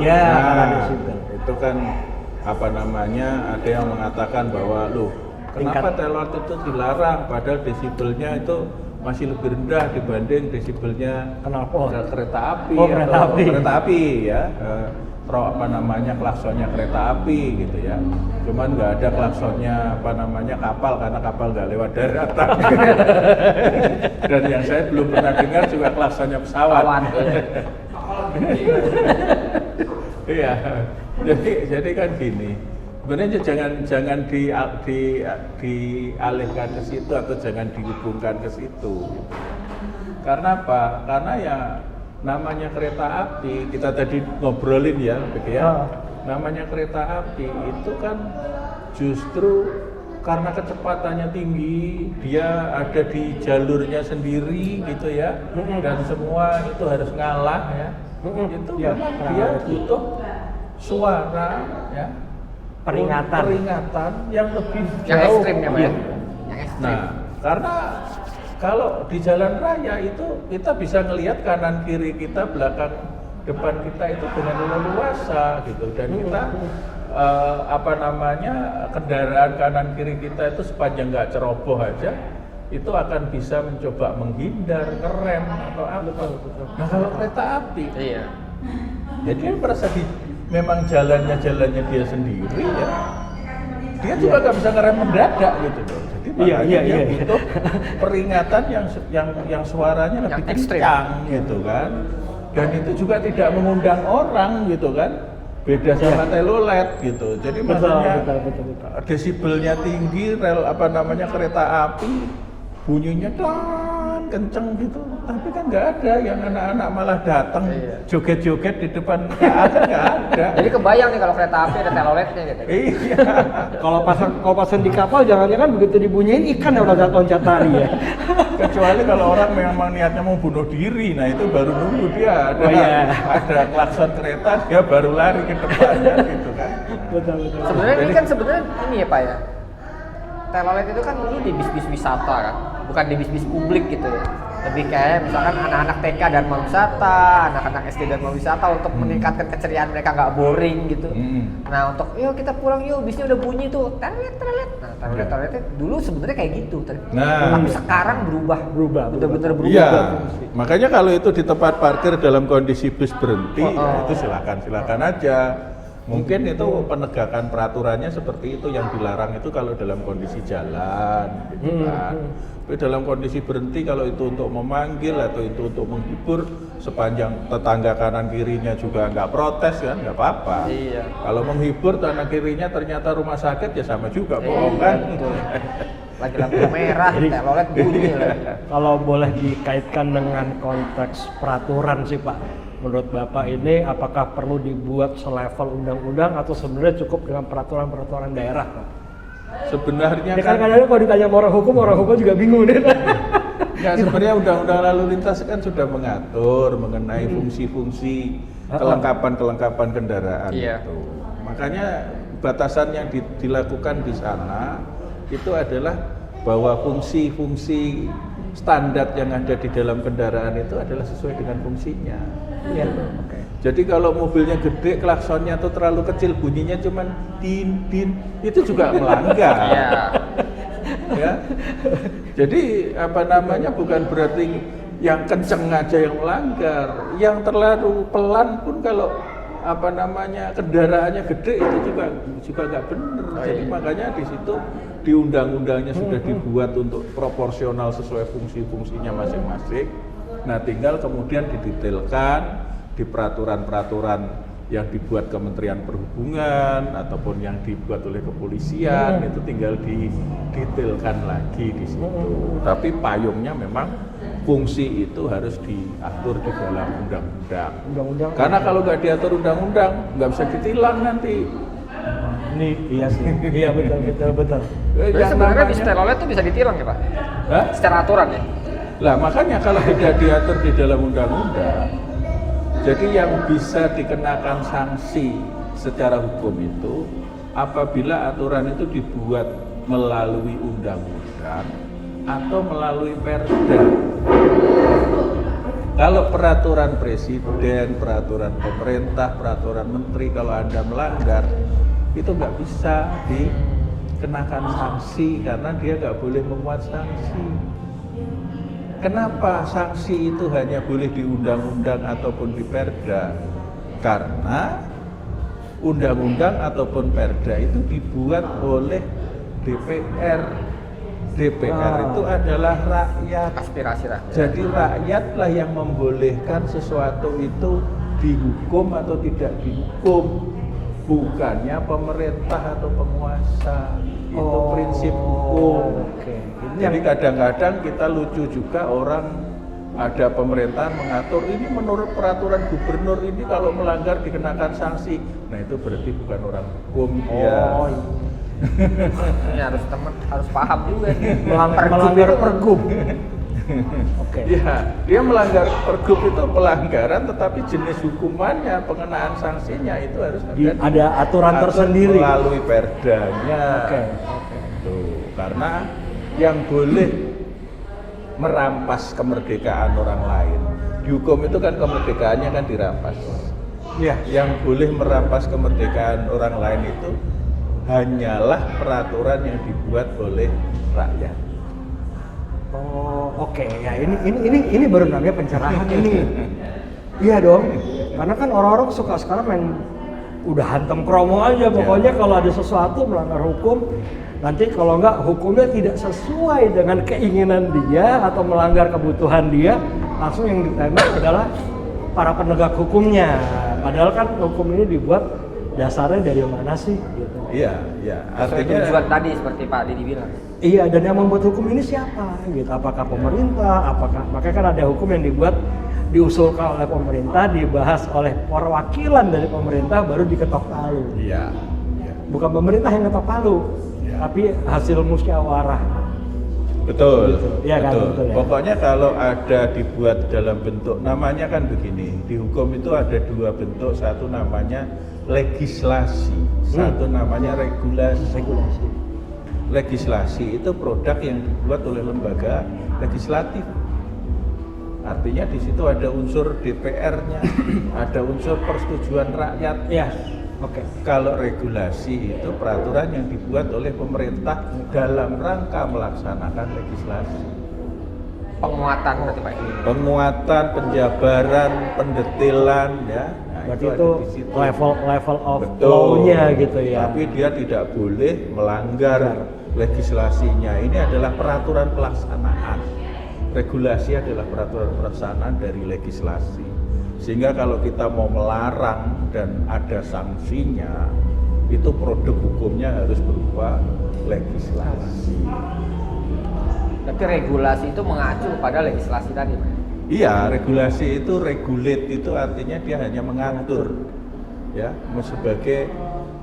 Ya, nah, desibel. Itu kan apa namanya, ada yang mengatakan bahwa kenapa telolet itu dilarang padahal desibelnya itu masih lebih rendah dibanding desibelnya kereta api kereta api ya. Klaksonnya kereta api gitu ya. Cuman nggak ada klaksonnya kapal karena kapal nggak lewat daratan. Dan yang saya belum pernah dengar juga klaksonnya pesawat. Iya. Jadi kan gini. Sebenarnya jangan dialihkan ke situ atau jangan dihubungkan ke situ. Karena apa? Karena ya namanya kereta api, kita tadi ngobrolin ya, gitu ya. namanya kereta api itu kan justru karena kecepatannya tinggi, dia ada di jalurnya sendiri gitu ya, dan semua itu harus ngalah ya. Itu ya, memang dia butuh suara ya, peringatan yang lebih Yang jauh. ekstrim ya, Pak ya? Yang ekstrim. Nah, karena kalau di jalan raya itu kita bisa ngelihat kanan kiri kita, belakang depan kita itu dengan leluasa gitu, dan kita kendaraan kanan kiri kita itu sepanjang nggak ceroboh aja itu akan bisa mencoba menghindar, ngerem atau apa. Nah kalau kereta api, Iya. jadi dia merasa memang jalannya dia sendiri ya. Dia juga nggak bisa ngerem mendadak gitu loh. Jadi makanya dia butuh peringatan yang suaranya lebih Yang ekstrim. kencang gitu kan. Dan itu juga tidak mengundang orang gitu kan. Beda sama telolet gitu. Jadi maksudnya betul. desibelnya tinggi, kereta api bunyinya kenceng gitu. Tapi kan nggak ada yang anak-anak malah datang joget-joget di depan nggak ada. Jadi kebayang nih kalau kereta api ada teloletnya gitu. Iya. Kalau pasang di kapal jangan-jangan begitu dibunyiin ikan yang loncat tari ya. Kecuali kalau orang memang niatnya mau bunuh diri, nah itu baru nunggu dia ada klakson kereta, dia baru lari ke depannya gitu kan. Betul. Sebenarnya ini ya Pak ya. Telolet itu kan dulu di bis-bis wisata kan, bukan di bis-bis publik gitu ya. Lebih kayak misalkan anak-anak TK Dharma Wisata, anak-anak SD Dharma Wisata untuk meningkatkan keceriaan mereka nggak boring gitu. Nah untuk yuk kita pulang yuk, bisnya udah bunyi tuh, telolet. Nah teloletnya dulu sebenarnya kayak gitu, tapi sekarang berubah, bener-bener berubah. Iya, makanya kalau itu di tempat parkir dalam kondisi bus berhenti, ya itu silakan aja. Mungkin itu penegakan peraturannya seperti itu, yang dilarang itu kalau dalam kondisi jalan gitu kan. Tapi dalam kondisi berhenti, kalau itu untuk memanggil atau itu untuk menghibur, sepanjang tetangga kanan kirinya juga nggak protes kan, nggak apa-apa. Iya. Kalau menghibur kanan kirinya ternyata rumah sakit ya sama juga, bohong kan. Lagi lampu merah, telolet bunyi lagi. Kalau boleh dikaitkan dengan konteks peraturan sih Pak, menurut Bapak ini apakah perlu dibuat selevel undang-undang atau sebenarnya cukup dengan peraturan-peraturan daerah Pak? Sebenarnya Ya kan kadang-kadang kalau ditanya sama orang hukum juga bingung deh. Ya sebenarnya undang-undang lalu lintas kan sudah mengatur mengenai fungsi-fungsi kelengkapan kendaraan itu. Makanya batasan yang dilakukan di sana itu adalah bahwa fungsi-fungsi standar yang ada di dalam kendaraan itu adalah sesuai dengan fungsinya. Iya. Jadi kalau mobilnya gede, klaksonnya tuh terlalu kecil, bunyinya cuman din, itu juga melanggar. Ya. Jadi bukan berarti yang kenceng aja yang melanggar, yang terlalu pelan pun kalau kendaraannya gede itu juga nggak benar. Jadi makanya di situ di undang-undangnya sudah dibuat untuk proporsional sesuai fungsi-fungsinya masing-masing. Nah, tinggal kemudian didetailkan di peraturan-peraturan yang dibuat Kementerian Perhubungan ataupun yang dibuat oleh kepolisian, itu tinggal didetailkan lagi di situ. Tapi payungnya memang fungsi itu harus diatur di dalam undang-undang. Karena kalau nggak diatur undang-undang, nggak bisa ditilang nanti. Ini iya sih. Iya betul. Jadi sebenarnya bis telolet itu bisa ditilang ya Pak? Hah? Secara aturan ya? Lah makanya kalau tidak diatur di dalam undang-undang, jadi yang bisa dikenakan sanksi secara hukum itu apabila aturan itu dibuat melalui undang-undang atau melalui perda. Kalau peraturan presiden, peraturan pemerintah, peraturan menteri, kalau Anda melanggar, itu nggak bisa dikenakan sanksi karena dia nggak boleh memuat sanksi. Kenapa sanksi itu hanya boleh di undang-undang ataupun di perda? Karena undang-undang ataupun perda itu dibuat oleh DPR. DPR itu adalah rakyat. Aspirasi rakyat. Jadi rakyatlah yang membolehkan sesuatu itu dihukum atau tidak dihukum, bukannya pemerintah atau penguasa. Itu prinsip hukum. Jadi kadang-kadang kita lucu juga orang ada pemerintahan mengatur ini menurut peraturan gubernur ini kalau melanggar dikenakan sanksi. Nah itu berarti bukan orang hukum dia. Oh, ini harus paham juga nih. Melanggar pergub. Oke. Ya, dia melanggar pergub itu pelanggaran, tetapi jenis hukumannya, pengenaan sanksinya itu harus Ada aturan tersendiri melalui perdanya. Oke. Tuh, karena yang boleh merampas kemerdekaan orang lain. Di hukum itu kan kemerdekaannya kan dirampas. Iya. Yang boleh merampas kemerdekaan orang lain itu hanyalah peraturan yang dibuat oleh rakyat. Oh, oke. Ya ini baru namanya pencerahan ini. Iya dong. Karena kan orang-orang suka sekarang main udah hantem kromo aja pokoknya kalau ada sesuatu melanggar hukum, nanti kalau enggak hukumnya tidak sesuai dengan keinginan dia atau melanggar kebutuhan dia, langsung yang ditembak adalah para penegak hukumnya. Padahal kan hukum ini dibuat dasarnya dari mana sih? Gitu. Iya. Artinya tujuan tadi seperti Pak Didi bilang. Iya, dan yang membuat hukum ini siapa? Gitu. Apakah pemerintah? Makanya kan ada hukum yang diusulkan oleh pemerintah, dibahas oleh perwakilan dari pemerintah, baru diketok palu. Iya. Bukan pemerintah yang ketok palu, tapi hasil musyawarah. Betul. Gitu. Ya, kan? Betul, ya. Pokoknya kalau ada dibuat dalam bentuk, namanya kan begini, di hukum itu ada dua bentuk, satu namanya legislasi, satu namanya regulasi. Legislasi itu produk yang dibuat oleh lembaga legislatif. Artinya di situ ada unsur DPR-nya, ada unsur persetujuan rakyat. Iya. Oke. Kalau regulasi itu peraturan yang dibuat oleh pemerintah dalam rangka melaksanakan legislasi. Penguatan berarti Pak. Penguatan, penjabaran, pendetilan ya. Nah, Berarti ada itu di situ. level of Betul. law-nya gitu ya. Tapi dia tidak boleh melanggar legislasinya. Ini adalah peraturan pelaksanaan. Regulasi adalah peraturan pelaksanaan dari legislasi. Sehingga kalau kita mau melarang dan ada sanksinya, itu produk hukumnya harus berupa legislasi. Tapi regulasi itu mengacu pada legislasi tadi, Pak. Iya, regulasi itu regulate itu artinya dia hanya mengatur, ya, sebagai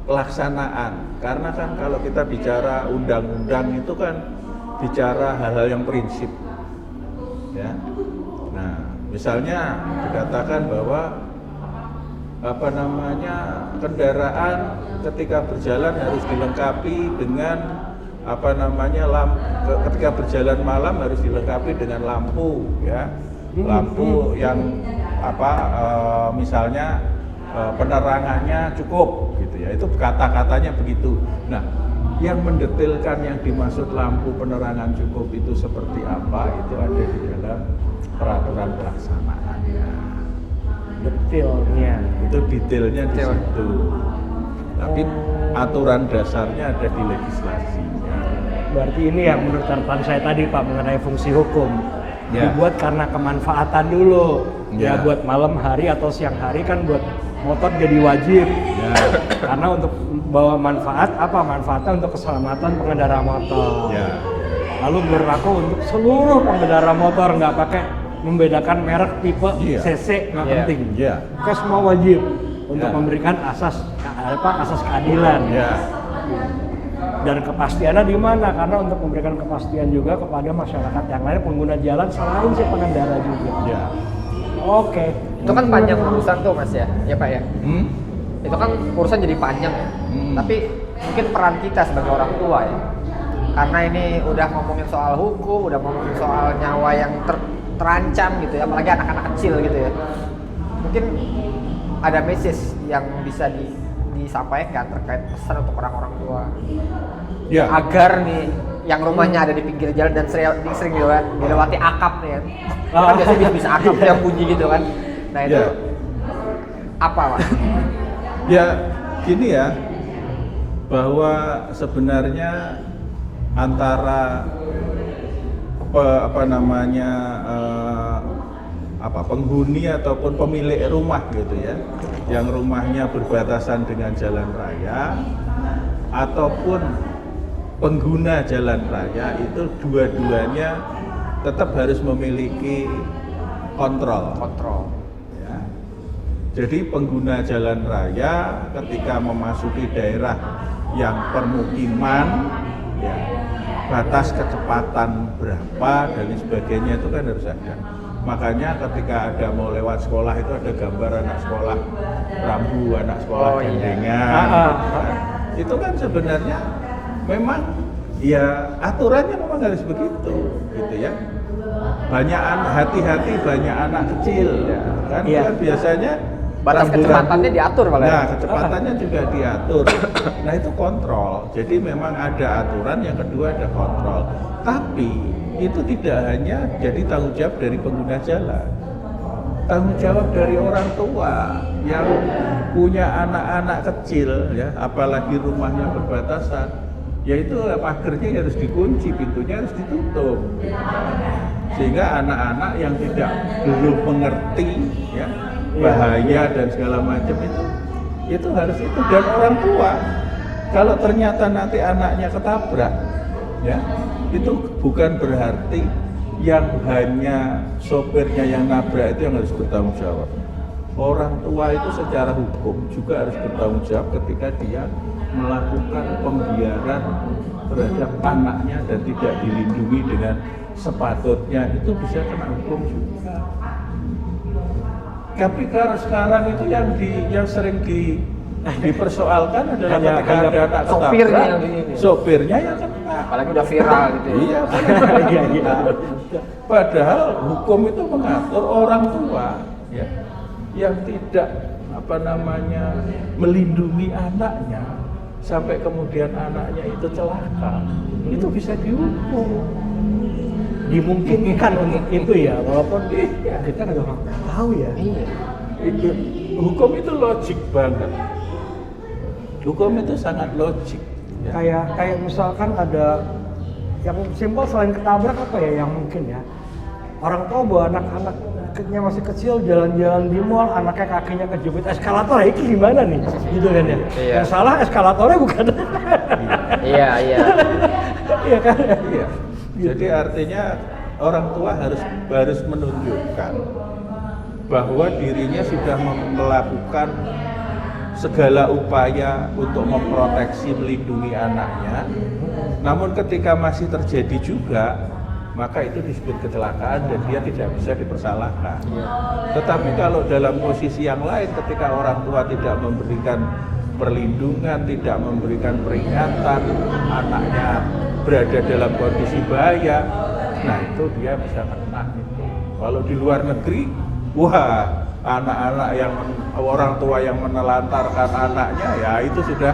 pelaksanaan. Karena kan kalau kita bicara undang-undang itu kan bicara hal-hal yang prinsip, ya. Nah, misalnya dikatakan bahwa kendaraan ketika berjalan harus dilengkapi dengan ketika berjalan malam harus dilengkapi dengan lampu, ya. Lampu yang misalnya penerangannya cukup gitu ya, itu kata-katanya begitu. Nah, yang mendetailkan yang dimaksud lampu penerangan cukup itu seperti apa, itu ada di dalam peraturan pelaksanaannya. Detailnya. Itu detailnya di situ. Tapi aturan dasarnya ada di legislasinya. Berarti ini yang menurut catatan saya tadi Pak mengenai fungsi hukum. Ya. Dibuat karena kemanfaatan dulu. Ya, Ya. buat malam hari atau siang hari kan buat motor jadi wajib. Ya. Karena untuk bawa manfaat apa? Manfaatnya untuk keselamatan pengendara motor. Ya. Lalu berlaku untuk seluruh pengendara motor, nggak pakai membedakan merek, tipe, Iya. cc, nggak Iya. penting. Iya. Maka semua wajib untuk Ya. memberikan asas keadilan. Ya. Dan kepastiannya di mana? Karena untuk memberikan kepastian juga kepada masyarakat yang lain pengguna jalan selain si pengendara juga. Ya. Oke. Itu kan panjang urusan tuh Mas ya Pak ya. Itu kan urusan jadi panjang ya. Tapi mungkin peran kita sebagai orang tua ya. Karena ini udah ngomongin soal hukum, udah ngomongin soal nyawa yang terancam gitu ya, apalagi anak-anak kecil gitu ya. Mungkin ada message yang bisa disampaikan terkait pesan untuk orang-orang tua. Ya. Agar nih yang rumahnya ada di pinggir jalan dan sering dilewati akap nih ya. Kan biasanya bisa akap yang bunyi gitu kan. Nah itu Ya. apa Pak? Ya, gini ya, bahwa sebenarnya antara penghuni ataupun pemilik rumah gitu ya, yang rumahnya berbatasan dengan jalan raya ataupun pengguna jalan raya, itu dua-duanya tetap harus memiliki kontrol. Ya. Jadi pengguna jalan raya ketika memasuki daerah yang permukiman, ya, batas kecepatan berapa dan lain sebagainya itu kan harus ada. Makanya ketika ada mau lewat sekolah itu ada gambar anak sekolah rambu, anak sekolah gandengan. Itu kan sebenarnya memang ya aturannya memang harus begitu, gitu ya. Banyak hati-hati banyak anak kecil, ya, kan? Kan biasanya batas kecepatannya diatur malah. Nah, kecepatannya juga diatur. Nah, itu kontrol. Jadi memang ada aturan, yang kedua ada kontrol. Tapi itu tidak hanya jadi tanggung jawab dari pengguna jalan. Tanggung jawab dari orang tua yang punya anak-anak kecil, ya, apalagi rumahnya berbatasan. Yaitu pagernya harus dikunci, pintunya harus ditutup. Sehingga anak-anak yang belum mengerti, ya, bahaya dan segala macam itu harus itu. Dan orang tua kalau ternyata nanti anaknya ketabrak, ya, itu bukan berarti yang hanya sopirnya yang nabrak itu yang harus bertanggung jawab. Orang tua itu secara hukum juga harus bertanggung jawab ketika dia melakukan pembiaran terhadap anaknya dan tidak dilindungi dengan sepatutnya, itu bisa kena hukum juga. Tapi kalau sekarang itu yang sering dipersoalkan adalah ketika ada anak ketabrak, sopirnya yang kena. Apalagi udah viral gitu ya. Iya. Padahal hukum itu mengatur orang tua, ya, yang tidak melindungi anaknya sampai kemudian anaknya itu celaka, itu bisa dihukum. Dimungkinkan untuk itu ya, walaupun kita nggak tahu ya. Hukum itu logik banget. Hukum itu sangat logik. Ya. Kayak misalkan ada yang simpel selain ketabrak apa ya yang mungkin ya. Orang tua bawa anak-anaknya masih kecil jalan-jalan di mall, anaknya kakinya kejepit eskalator, ya itu gimana nih? Gitu kan ya. Iya. Yang salah eskalatornya bukan. Iya. Iya kan? Iya. Jadi artinya orang tua harus menunjukkan bahwa dirinya sudah melakukan segala upaya untuk memproteksi, melindungi anaknya. Namun ketika masih terjadi juga, maka itu disebut kecelakaan dan dia tidak bisa dipersalahkan. Tetapi kalau dalam posisi yang lain, ketika orang tua tidak memberikan perlindungan, tidak memberikan peringatan, anaknya berada dalam kondisi bahaya, nah itu dia bisa kena itu. Kalau di luar negeri, wah, anak-anak yang orang tua yang menelantarkan anaknya, ya itu sudah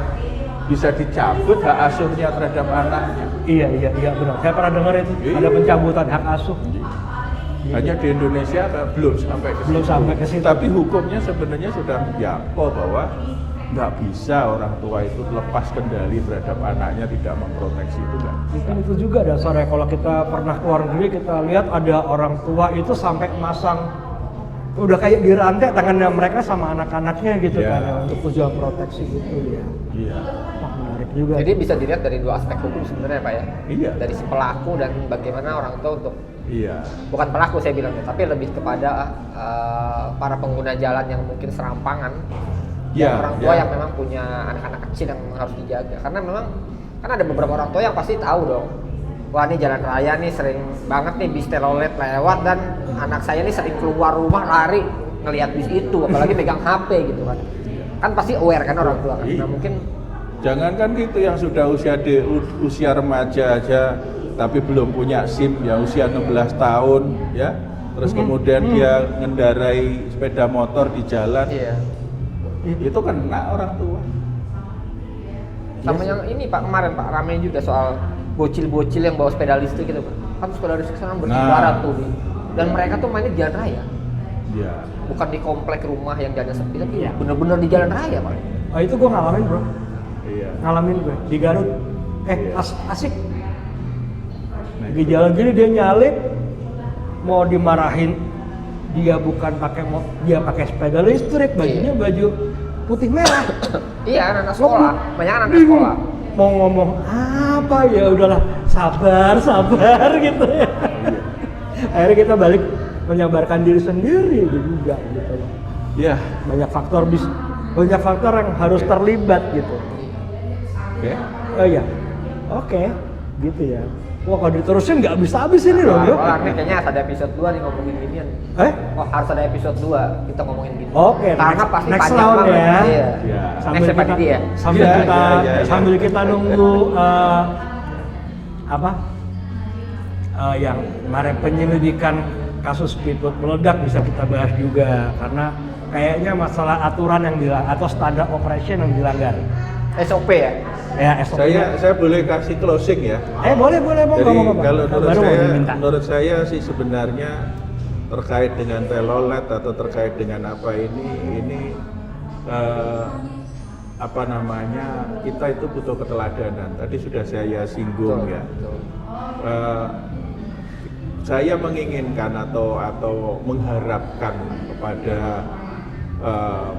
bisa dicabut hak asuhnya terhadap anaknya. Iya benar. Saya pernah dengar itu ada pencabutan hak asuh. Hanya di Indonesia belum sampai ke situ. Tapi hukumnya sebenarnya sudah menjangkau bahwa nggak bisa orang tua itu lepas kendali terhadap anaknya, tidak memproteksi, itu nggak bisa. Mungkin itu juga dasarnya kalau kita pernah keluar negeri, kita lihat ada orang tua itu sampai masang udah kayak dirantai tangannya mereka sama anak-anaknya gitu kan ya, untuk tujuan proteksi gitu ya. Iya. Wah, menarik juga. Jadi bisa dilihat dari dua aspek hukum sebenarnya Pak ya. Iya. Dari si pelaku dan bagaimana orang tua untuk bukan pelaku saya bilangnya, tapi lebih kepada para pengguna jalan yang mungkin serampangan. Orang tua yang memang punya anak-anak kecil yang harus dijaga. Karena memang kan ada beberapa orang tua yang pasti tahu dong, wah ini jalan raya nih sering banget nih bis telolet lewat dan anak saya nih sering keluar rumah lari ngelihat bis itu, apalagi megang HP gitu kan. Kan pasti aware kan orang tua kan. Nah mungkin jangankan gitu yang sudah usia remaja aja tapi belum punya SIM, ya usia 16 tahun ya. Terus kemudian dia ngendarai sepeda motor di jalan. Itu kena orang tua. Sama yang ini Pak, kemarin Pak ramai juga soal bocil-bocil yang bawa sepeda listrik gitu Pak. Kan sepeda listrik sekarang bertebaran tuh. Dan mereka tuh mainnya di jalan raya. Iya. Bukan di komplek rumah yang jalan sepi, tapi bener-bener di jalan raya Pak. Oh itu gue ngalamin bro. Iya. Ngalamin gue di Garut. Asik. Di jalan gini dia nyalip, mau dimarahin. Dia bukan dia pakai sepeda listrik, bajunya baju putih merah. Iya, anak sekolah, banyak anak sekolah. Mau ngomong apa ya udahlah, sabar gitu ya. Akhirnya kita balik menyabarkan diri sendiri juga gitu loh. Ya. Banyak faktor yang harus terlibat gitu. Oke. Oh iya, oke, gitu ya. Wah kalau diterusin nggak habis ini loh bro. Wah, ini kayaknya harus ada episode 2 nih ngomongin ginian. Oh harus ada episode 2 kita ngomongin gini. Oke, karena pasti next panjang round banget. ya. Iya. Sambil kita nunggu yang kemarin penyelidikan kasus speedboat meledak bisa kita bahas juga karena kayaknya masalah aturan yang dilanggar atau standar operation yang dilanggar. SOP ya? Ya, SOP. Saya boleh kasih closing ya. Boleh Bang. Jadi kalau Baru menurut saya sih sebenarnya terkait dengan telolet atau terkait dengan apa ini kita itu butuh keteladanan. Tadi sudah saya singgung ya. Saya menginginkan atau mengharapkan kepada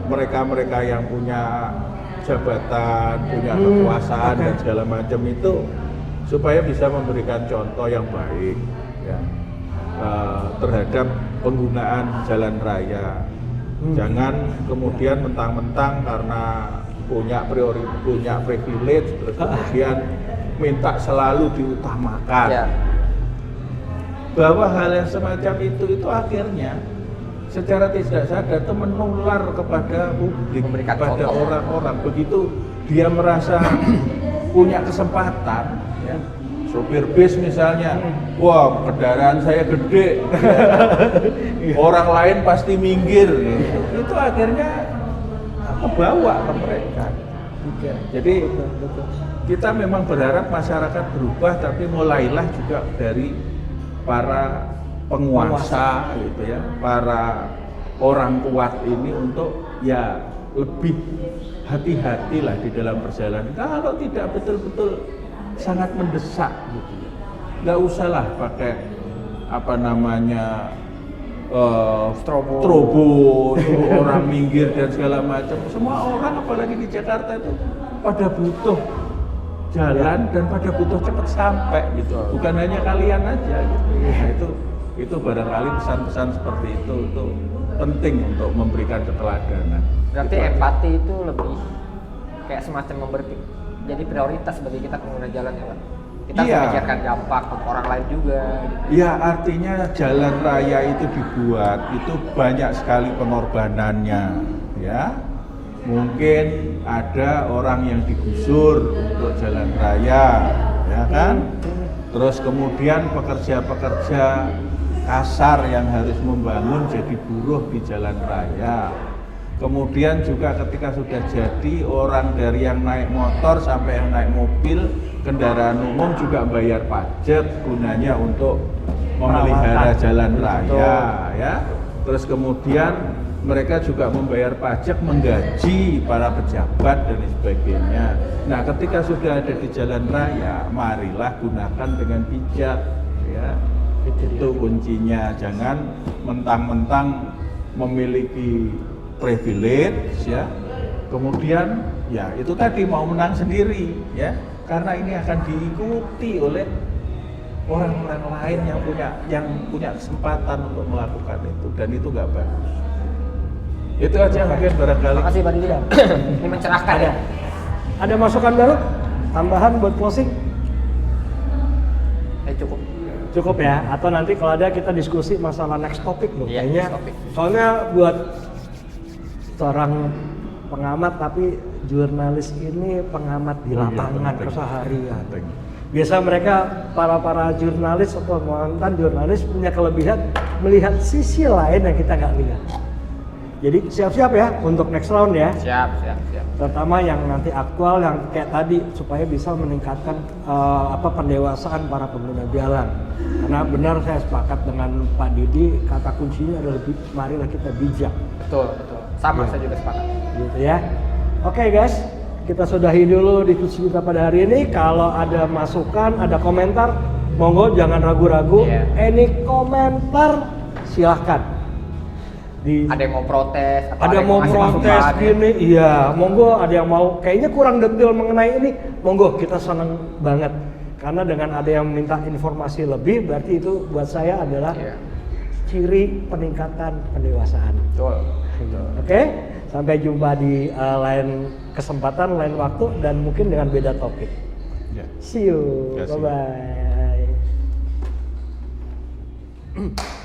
mereka-mereka yang punya jabatan, punya kekuasaan dan segala macam itu supaya bisa memberikan contoh yang baik ya, terhadap penggunaan jalan raya. Jangan kemudian mentang-mentang karena punya privilege terus kemudian minta selalu diutamakan. Ya. Bahwa hal yang semacam itu akhirnya secara tidak sadar itu menular kepada publik, kepada orang-orang. Begitu dia merasa punya kesempatan, ya, sopir bis misalnya, wah kendaraan saya gede, ya, orang lain pasti minggir, gitu. Itu akhirnya kebawa ke mereka. Jadi kita memang berharap masyarakat berubah, tapi mulailah juga dari para penguasa gitu ya, para orang kuat ini untuk ya lebih hati-hatilah di dalam perjalanan. Kalau tidak betul-betul sangat mendesak gitu ya, nggak usahlah pakai strobo orang minggir dan segala macam. Semua orang apalagi di Jakarta itu pada butuh jalan dan pada butuh cepat sampai gitu. Bukan hanya kalian aja gitu. Nah, itu barangkali pesan-pesan seperti itu penting untuk memberikan keteladanan. Berarti empati itu lebih kayak semacam jadi prioritas bagi kita pengguna jalan ya Pak. Kita harus memikirkan dampak untuk orang lain juga gitu. Iya, artinya jalan raya itu dibuat itu banyak sekali pengorbanannya ya. Mungkin ada orang yang digusur untuk jalan raya, ya kan? Terus kemudian pekerja-pekerja kasar yang harus membangun jadi buruh di jalan raya. Kemudian juga ketika sudah jadi, orang dari yang naik motor sampai yang naik mobil, kendaraan umum juga bayar pajak gunanya untuk memelihara jalan raya, ya. Terus kemudian mereka juga membayar pajak, menggaji para pejabat dan sebagainya. Nah, ketika sudah ada di jalan raya, marilah gunakan dengan bijak, ya. Itu kuncinya. Jangan mentang-mentang memiliki privilege, ya. Kemudian, ya itu tadi mau menang sendiri, ya. Karena ini akan diikuti oleh orang-orang lain yang punya kesempatan untuk melakukan itu, dan itu nggak bagus. Itu aja mungkin barangkali. Terima kasih Pak Didi. Ini mencerahkan ya. Ada masukan baru? Tambahan buat closing? Cukup. Cukup ya? Atau nanti kalau ada kita diskusi masalah next topic loh. Iya, kayaknya. next topic. Soalnya buat seorang pengamat tapi jurnalis ini pengamat di lapangan keseharian. Biasa mereka para jurnalis atau mantan jurnalis punya kelebihan melihat sisi lain yang kita nggak lihat. Jadi siap-siap ya untuk next round ya. Siap. Terutama yang nanti aktual yang kayak tadi supaya bisa meningkatkan pendewasaan para pengguna jalan. Karena benar saya sepakat dengan Pak Didi, kata kuncinya adalah marilah kita bijak. Betul. Sama saya juga sepakat. Gitu ya. Oke guys, kita sudahi dulu diskusi kita pada hari ini. Kalau ada masukan, ada komentar, monggo jangan ragu-ragu. Yeah. Any komentar silahkan. Ada yang mau protes, ada yang mau protes gini, iya, monggo. Ada yang mau kayaknya kurang detail mengenai ini, monggo, kita senang banget. Karena dengan ada yang minta informasi lebih, berarti itu buat saya adalah ciri peningkatan pendewasaan. Betul. Oke, sampai jumpa di lain kesempatan, lain waktu, dan mungkin dengan beda topik. Ya. See you, Ya, see you. bye bye.